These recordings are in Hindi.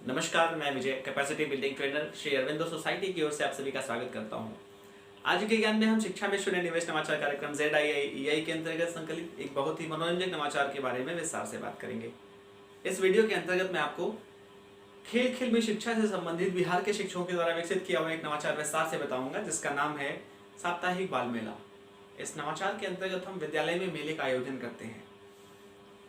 नमस्कार, मैं Vijay capacity building trainer Shri Aurobindo society की ओर से आप सभी का स्वागत करता हूं। आज के ज्ञान में हम शिक्षा में शून्य निवेश नवाचार कार्यक्रम ZII के अंतर्गत संकलित एक बहुत ही मनोरंजक नवाचार के बारे में विस्तार से बात करेंगे। इस वीडियो के अंतर्गत मैं आपको खेल खेल में शिक्षा से संबंधित बिहार के शिक्षकों के द्वारा विकसित किया हुआ एक नवाचार विस्तार से बताऊंगा, जिसका नाम है साप्ताहिक बाल मेला। इस नवाचार के अंतर्गत हम विद्यालय में मेले का आयोजन करते हैं।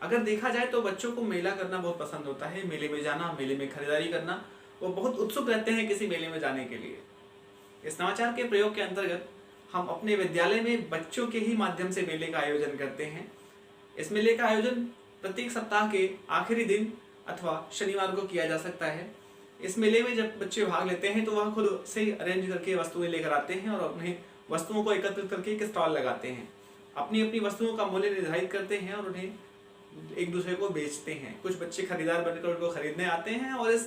अगर देखा जाए तो बच्चों को मेला करना बहुत पसंद होता है। मेले में जाना, मेले में खरीदारी करना, वो बहुत उत्सुक रहते हैं किसी मेले में जाने के लिए। इस नवाचार के प्रयोग के अंतर्गत हम अपने विद्यालय में बच्चों के ही माध्यम से मेले का आयोजन करते हैं। इस मेले का आयोजन प्रत्येक सप्ताह के आखिरी दिन अथवा शनिवार को किया जा सकता है। इस मेले में जब बच्चे भाग लेते हैं तो वह खुद से ही अरेंज करके वस्तुएं लेकर आते हैं और अपने वस्तुओं को एकत्रित करके एक स्टॉल लगाते हैं। अपनी अपनी वस्तुओं का मूल्य निर्धारित करते हैं और उन्हें एक दूसरे को बेचते हैं। कुछ बच्चे खरीदार बनकर उनको खरीदने आते हैं और इस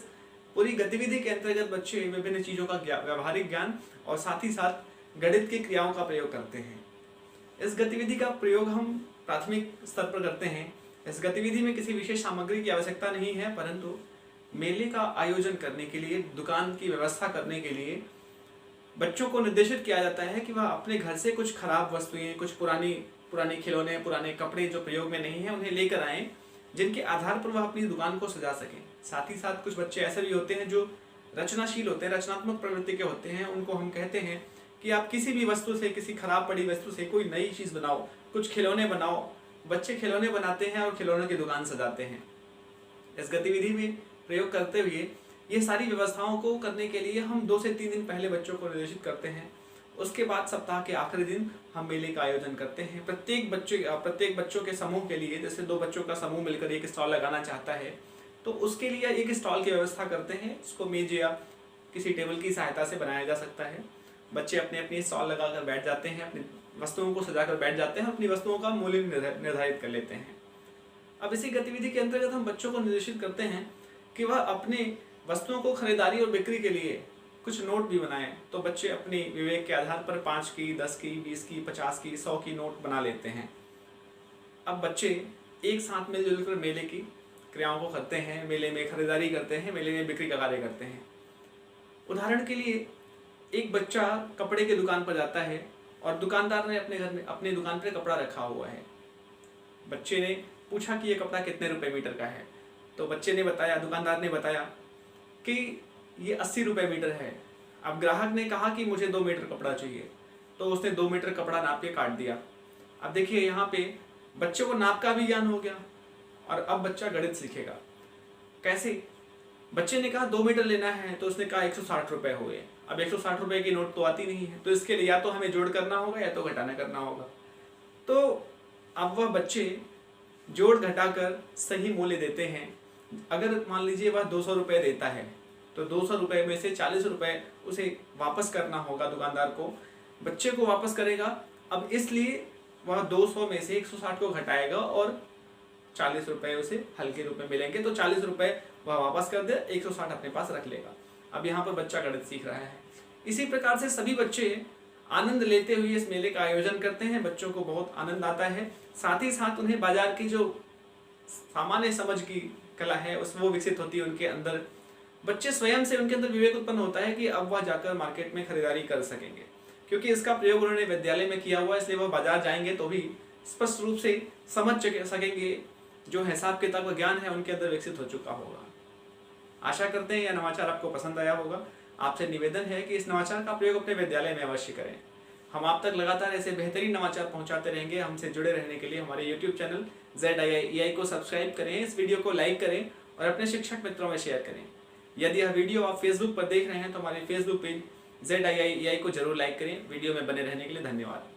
पूरी गतिविधि के अंतर्गत बच्चे विभिन्न चीजों का व्यवहारिक ज्ञान और साथ ही साथ गणित की क्रियाओं का प्रयोग करते हैं। इस गतिविधि का प्रयोग हम प्राथमिक स्तर पर करते हैं। इस गतिविधि में किसी विशेष सामग्री की आवश्यकता नहीं है, परंतु मेले का आयोजन करने के लिए, दुकान की व्यवस्था करने के लिए बच्चों को निर्देशित किया जाता है कि वह अपने घर से कुछ खराब वस्तुएं, कुछ पुराने खिलौने, पुराने कपड़े जो प्रयोग में नहीं है, उन्हें लेकर आएं, जिनके आधार पर वह अपनी दुकान को सजा सकें। साथ ही साथ कुछ बच्चे ऐसे भी होते हैं जो रचनाशील होते हैं, रचनात्मक प्रवृत्ति के होते हैं। उनको हम कहते हैं कि आप किसी भी वस्तु से, किसी खराब पड़ी वस्तु से कोई नई चीज बनाओ, कुछ खिलौने बनाओ। बच्चे खिलौने बनाते हैं और खिलौनों की दुकान सजाते हैं। इस गतिविधि में प्रयोग करते हुए ये सारी व्यवस्थाओं को करने के लिए हम 2 से 3 दिन पहले बच्चों को निर्देशित करते हैं। उसके बाद सप्ताह के आखिरी दिन हम मेले का आयोजन करते हैं। प्रत्येक बच्चों के समूह के लिए, जैसे 2 बच्चों का समूह मिलकर एक स्टॉल लगाना चाहता है तो उसके लिए एक स्टॉल की व्यवस्था करते हैं। उसको मेज या किसी टेबल की सहायता से बनाया जा सकता है। बच्चे अपने अपनी स्टॉल लगाकर बैठ जाते हैं, अपनी वस्तुओं को सजाकर बैठ जाते हैं, अपनी वस्तुओं का मूल्य निर्धारित कर लेते हैं। अब इसी गतिविधि के अंतर्गत हम बच्चों को निर्देशित करते हैं कि वह अपने वस्तुओं को खरीदारी और बिक्री के लिए कुछ नोट भी बनाएं। तो बच्चे अपनी विवेक के आधार पर 5 की, 10 की, 20 की, 50 की, 100 की नोट बना लेते हैं। अब बच्चे एक साथ मिलजुल कर मेले की क्रियाओं को करते हैं, मेले में खरीदारी करते हैं, मेले में बिक्री का कार्य करते हैं। उदाहरण के लिए एक बच्चा कपड़े की दुकान पर जाता है और दुकानदार ने अपने घर में, अपनी दुकान पर कपड़ा रखा हुआ है। बच्चे ने पूछा कि ये कपड़ा कितने रुपए मीटर का है। तो बच्चे ने बताया, दुकानदार ने बताया कि ये 80 रुपए मीटर है। अब ग्राहक ने कहा कि मुझे 2 मीटर कपड़ा चाहिए, तो उसने 2 मीटर कपड़ा नाप के काट दिया। अब देखिए यहाँ पे बच्चे को नाप का भी ज्ञान हो गया और अब बच्चा गणित सीखेगा। कैसे? बच्चे ने कहा 2 मीटर लेना है, तो उसने कहा 160 रुपए हुए। अब 160 रुपए की नोट तो आती नहीं है, तो इसके लिए या तो हमें जोड़ करना होगा या तो घटाना करना होगा। तो अब वह बच्चे जोड़ घटाकर सही मूल्य देते हैं। अगर मान लीजिए वह 200 रुपए देता है तो 200 रुपए में से 40 रुपए उसे वापस करना होगा दुकानदार को, बच्चे को वापस करेगा। अब इसलिए वह 200 में से 160 को घटाएगा और 40 रुपए उसे हल्के रूप में मिलेंगे। तो 40 रुपए वह वापस कर दे, 160 अपने पास रख लेगा। अब यहाँ पर बच्चा गणित सीख रहा है। इसी प्रकार से सभी बच्चे आनंद लेते हुए इस मेले का आयोजन करते हैं। बच्चों को बहुत आनंद आता है। साथ ही साथ उन्हें बाजार की जो सामान्य समझ की कला है वो विकसित होती है उनके अंदर। बच्चे स्वयं से, उनके अंदर विवेक उत्पन्न होता है कि अब वह जाकर मार्केट में खरीदारी कर सकेंगे, क्योंकि इसका प्रयोग उन्होंने विद्यालय में किया हुआ है। इसलिए वह बाजार जाएंगे तो भी स्पष्ट रूप से समझ सकेंगे। जो हिसाब किताब का ज्ञान है उनके अंदर विकसित हो चुका होगा। आशा करते हैं यह नवाचार आपको पसंद आया होगा। आपसे निवेदन है कि इस नवाचार का प्रयोग अपने विद्यालय में अवश्य करें। हम आप तक लगातार ऐसे बेहतरीन नवाचार पहुंचाते रहेंगे। हमसे जुड़े रहने के लिए हमारे YouTube चैनल ZII को सब्सक्राइब करें, इस वीडियो को लाइक करें और अपने शिक्षक मित्रों में शेयर करें। यदि यह वीडियो आप फेसबुक पर देख रहे हैं तो हमारे फेसबुक पेज ZII को जरूर लाइक करें। वीडियो में बने रहने के लिए धन्यवाद।